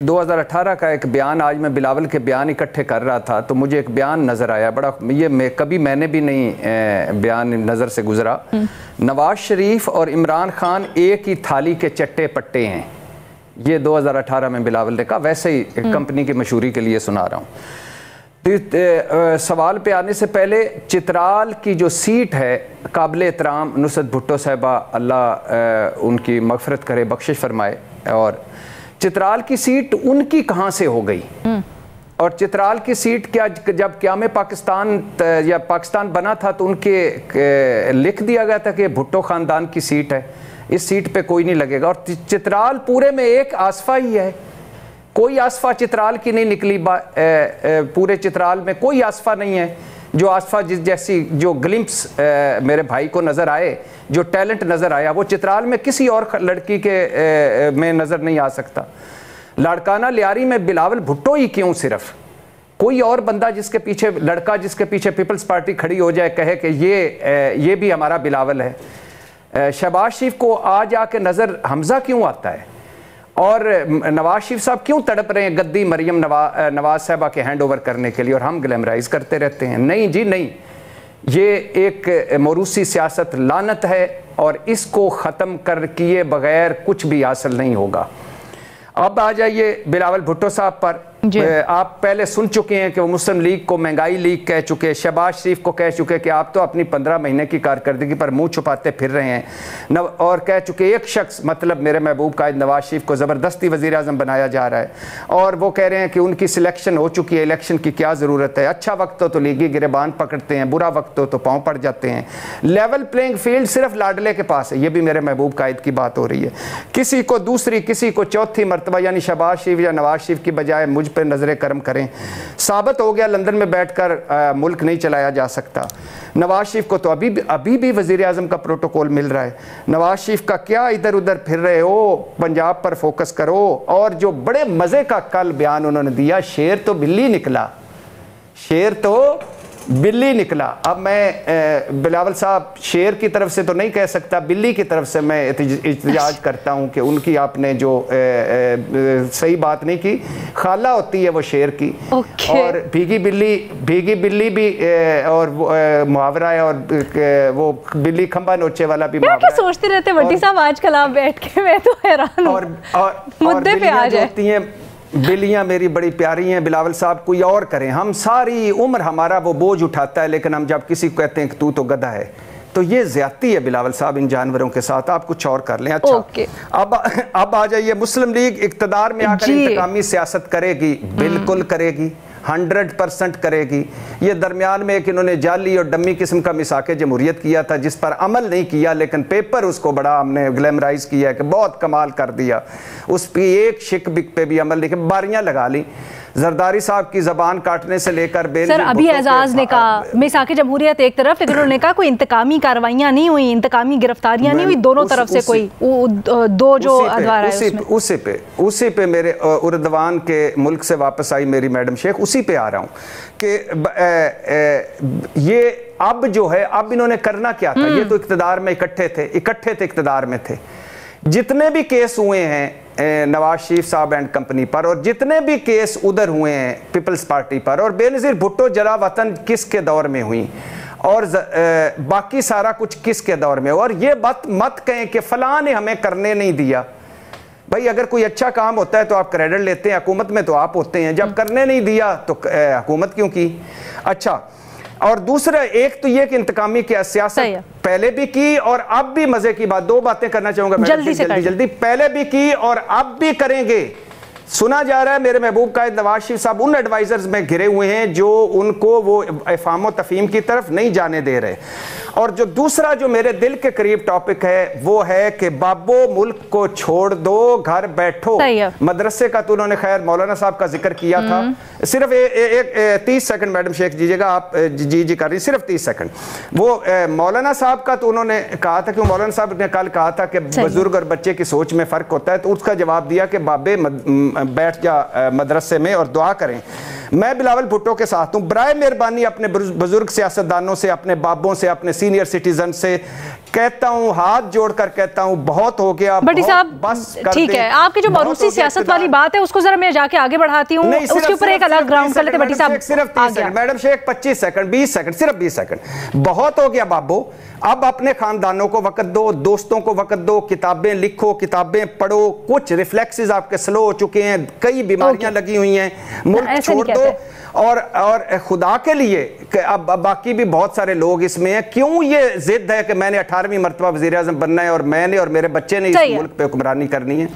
2018 का एक बयान, आज मैं बिलावल के बयान इकट्ठे कर रहा था तो मुझे एक बयान नज़र आया बड़ा, ये कभी मैंने भी नहीं बयान नज़र से गुजरा। नवाज शरीफ और इमरान खान एक ही थाली के चट्टे पट्टे हैं, ये 2018 में बिलावल ने कहा। वैसे ही कंपनी की मशहूरी के लिए सुना रहा हूँ। तो सवाल पे आने से पहले, चित्राल की जो सीट है, काबिल एहतराम नुसरत भुट्टो साहिबा, अल्लाह उनकी मगफरत करे, बख्शिश फरमाए, और चित्राल की सीट उनकी कहाँ से हो गई? और चित्राल की सीट क्या, जब क़याम पाकिस्तान या पाकिस्तान बना था तो उनके लिख दिया गया था कि भुट्टो ख़ानदान की सीट है, इस सीट पे कोई नहीं लगेगा। और चित्राल पूरे में एक आसफा ही है, कोई आसफा चित्राल की नहीं निकली। पूरे चित्राल में कोई आसफा नहीं है जो आसफा जैसी जो ग्लिम्प्स मेरे भाई को नज़र आए, जो टैलेंट नज़र आया, वो चित्राल में किसी और लड़की के में नज़र नहीं आ सकता। लाड़काना लियारी में बिलावल भुट्टो ही क्यों? सिर्फ कोई और बंदा जिसके पीछे, लड़का जिसके पीछे पीपल्स पार्टी खड़ी हो जाए, कहे कि ये भी हमारा बिलावल है। शहबाज शरीफ को आज आके नज़र हमजा क्यों आता है? और नवाज शरीफ साहब क्यों तड़प रहे हैं गद्दी मरियम नवाज साहबा के हैंड ओवर करने के लिए, और हम ग्लैमराइज करते रहते हैं? नहीं जी नहीं, ये एक मौरूसी सियासत लानत है और इसको ख़त्म कर किए बगैर कुछ भी हासिल नहीं होगा। अब आ जाइए बिलावल भुट्टो साहब पर। आप पहले सुन चुके हैं कि वो मुस्लिम लीग को महंगाई लीग कह चुके, शहबाज शरीफ को कह चुके कि आप तो अपनी 15 महीने की कारकर्दगी पर मुंह छुपाते फिर रहे हैं, और कह चुके एक शख्स, मतलब मेरे महबूब कायद नवाज शरीफ को ज़बरदस्ती वज़ीर आज़म बनाया जा रहा है, और वो कह रहे हैं कि उनकी सिलेक्शन हो चुकी है, इलेक्शन की क्या ज़रूरत है। अच्छा वक्त हो तो लीगी गिरबान पकड़ते हैं, बुरा वक्त हो तो पाँव पड़ जाते हैं। लेवल प्लेइंग फील्ड सिर्फ लाडले के पास है, ये भी मेरे महबूब कायद की बात हो रही है। किसी को दूसरी, किसी को चौथी मरतबा, यानी शहबाज शरीफ या नवाज शरीफ की बजाय मुझ पर नजर करम करें। साबित हो गया लंदन में बैठकर मुल्क नहीं चलाया जा सकता। नवाज शरीफ को तो अभी भी वजीर आजम का प्रोटोकॉल मिल रहा है। नवाज शरीफ का क्या इधर उधर फिर रहे हो, पंजाब पर फोकस करो। और जो बड़े मजे का कल बयान उन्होंने दिया, शेर तो बिल्ली निकला, शेर तो बिल्ली निकला। अब मैं बिलावल साहब शेर की तरफ से तो नहीं कह सकता, बिल्ली की तरफ से मैं एहतजाज करता हूं कि उनकी आपने जो सही बात नहीं की। खाला होती है वो शेर की, और भीगी बिल्ली भी और मुहावरा है, और वो बिल्ली खंबा नोचे वाला भी मुहावरा है। सोचते रहते वड्डी साहब आजकल आप बैठ के, मैं तो हैरान हूं। और मुद्दे पे आ जाए। बिल्लियाँ मेरी बड़ी प्यारी हैं बिलावल साहब, कोई और करें, हम सारी उम्र हमारा वो बोझ उठाता है, लेकिन हम जब किसी को कहते हैं कि तू तो गधा है, तो ये ज्यादती है बिलावल साहब इन जानवरों के साथ। आप कुछ और कर लें। अच्छा अब आ जाइए, मुस्लिम लीग इक्तदार में आकर इंतकामी सियासत करेगी, बिल्कुल करेगी, 100% करेगी। ये दरमियान में एक इन्होंने जाली और डम्मी किस्म का मिसाके जमहूरियत किया था, जिस पर अमल नहीं किया, लेकिन पेपर उसको बड़ा हमने ग्लैमराइज किया कि बहुत कमाल कर दिया। उस पर एक शिक बिक पे भी अमल नहीं किया, बारियां लगा ली। जरदारी साहब की जबान काटने से लेकर सर, अभी एजाज ने कहा मिसाके जमहूरियत एक तरफ, लेकिन उन्होंने कहा कोई इंतकामी कार्रवाइयां नहीं हुई, इंतकामी गिरफ्तारियां नहीं हुई दोनों तरफ से, कोई दो जो अदवार है उसी पे मेरे उर्दवान के मुल्क से वापस आई मेरी मैडम शेख, उसी पे आ रहा हूँ कि ये अब जो है, अब इन्होंने करना क्या था? ये तो इक्तदार में इकट्ठे थे, इक्तदार में थे। जितने भी केस हुए हैं नवाज शरीफ साहब एंड कंपनी पर, और जितने भी केस उधर हुए हैं पीपल्स पार्टी पर, और बेनज़ीर भुट्टो जला वतन किसके दौर में हुई, और बाकी सारा कुछ किसके दौर में। और ये बात मत कहें कि फलां ने हमें करने नहीं दिया। भाई अगर कोई अच्छा काम होता है तो आप क्रेडिट लेते हैं, हुकूमत में तो आप होते हैं, जब करने नहीं दिया तो हुकूमत क्यों की? अच्छा, और दूसरा एक तो ये कि इंतकामी की सियासत पहले भी की और अब भी, मजे की बात, दो बातें करना चाहूंगा जल्दी, पहले भी की और अब भी करेंगे। सुना जा रहा है मेरे महबूब कायद नवाज शरीफ साहब उन एडवाइजर्स में घिरे हुए हैं जो उनको वो इफाम तफहीम की तरफ नहीं जाने दे रहे। और जो दूसरा जो मेरे दिल के करीब टॉपिक है वो है कि बाबो मुल्क को छोड़ दो, घर बैठो। मदरसे का तो उन्होंने खैर मौलाना साहब का जिक्र किया था। सिर्फ 30 सेकंड मैडम शेख दीजिएगा आप, जी कर रही, सिर्फ 30 सेकंड। वो मौलाना साहब का तो उन्होंने कहा था कि मौलाना साहब ने कल कहा था कि बुजुर्ग और बच्चे की सोच में फर्क होता है, तो उसका जवाब दिया कि बाबे बैठ जा मदरसे में और दुआ करें। میں بلاول بھٹو کے ساتھ ہوں. برائے مہربانی اپنے بزرگ سیاستدانوں سے, اپنے بابوں سے, اپنے سینئر سٹیزن سے کہتا ہوں, ہاتھ جوڑ کر کہتا ہوں, بہت ہو گیا. بٹی صاحب ٹھیک ہے, آپ کی جو موروثی سیاست والی بات ہے اس کو ذرا میں جا کے آگے بڑھاتی ہوں, اس کے اوپر ایک الگ گراؤنڈ کر لیتے. بٹی صاحب صرف 30 سیکنڈ میڈم شیخ, 25 سیکنڈ 20 سیکنڈ, صرف 20 سیکنڈ. بہت ہو گیا بابو, اب اپنے خاندانوں کو وقت دو, دوستوں کو وقت دو, کتابیں لکھو, کتابیں پڑھو. کچھ ریفلیکسز آپ کے سلو ہو چکے ہیں, کئی بیماریاں لگی ہوئی ہیں, ملک چھوڑ دو. اور خدا کے لیے اب باقی بھی بہت سارے لوگ اس میں ہیں, کیوں یہ ضد ہے کہ میں نے 18ویں مرتبہ وزیر اعظم بننا ہے اور میں نے اور میرے بچے نے اس ملک پہ حکمرانی کرنی ہے.